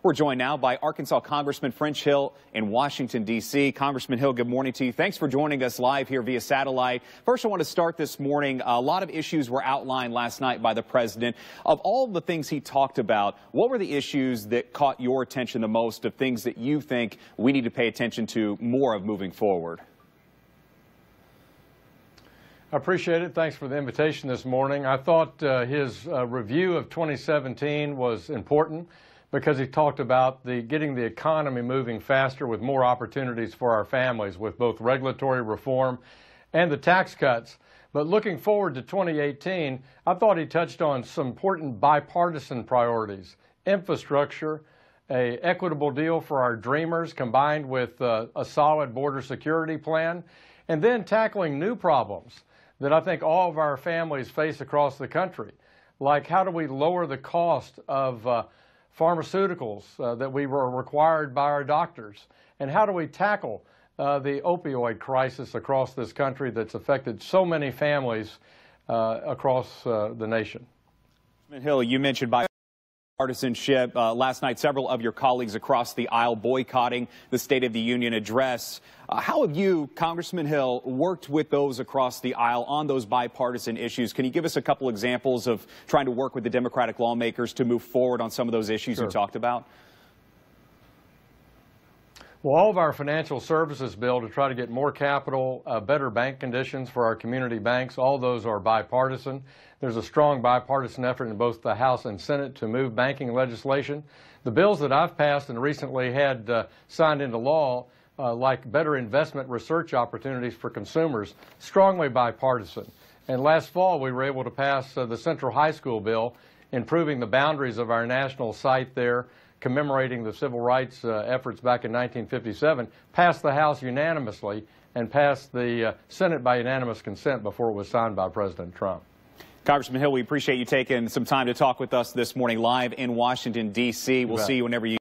We're joined now by Arkansas Congressman French Hill in Washington, D.C. Congressman Hill, good morning to you. Thanks for joining us live here via satellite. First, I want to start this morning. A lot of issues were outlined last night by the president. Of all the things he talked about, what were the issues that caught your attention the most, of things that you think we need to pay attention to more of moving forward? I appreciate it. Thanks for the invitation this morning. I thought his review of 2017 was important because he talked about getting the economy moving faster with more opportunities for our families with both regulatory reform and the tax cuts. But looking forward to 2018, I thought he touched on some important bipartisan priorities: infrastructure, an equitable deal for our dreamers combined with a solid border security plan, and then tackling new problems that I think all of our families face across the country, like how do we lower the cost of pharmaceuticals that we were required by our doctors, and how do we tackle the opioid crisis across this country that's affected so many families across the nation. Hill, you mentioned bipartisanship. Last night, several of your colleagues across the aisle boycotting the State of the Union address. How have you, Congressman Hill, worked with those across the aisle on those bipartisan issues? Can you give us a couple examples of trying to work with the Democratic lawmakers to move forward on some of those issues you talked about? Well, all of our financial services bill to try to get more capital, better bank conditions for our community banks, all those are bipartisan. There's a strong bipartisan effort in both the House and Senate to move banking legislation. The bills that I've passed and recently had signed into law, like better investment research opportunities for consumers, strongly bipartisan. And last fall, we were able to pass the Central High School bill, improving the boundaries of our national site there, commemorating the civil rights efforts back in 1957, passed the House unanimously and passed the Senate by unanimous consent before it was signed by President Trump. Congressman Hill, we appreciate you taking some time to talk with us this morning live in Washington, D.C. We'll see you whenever you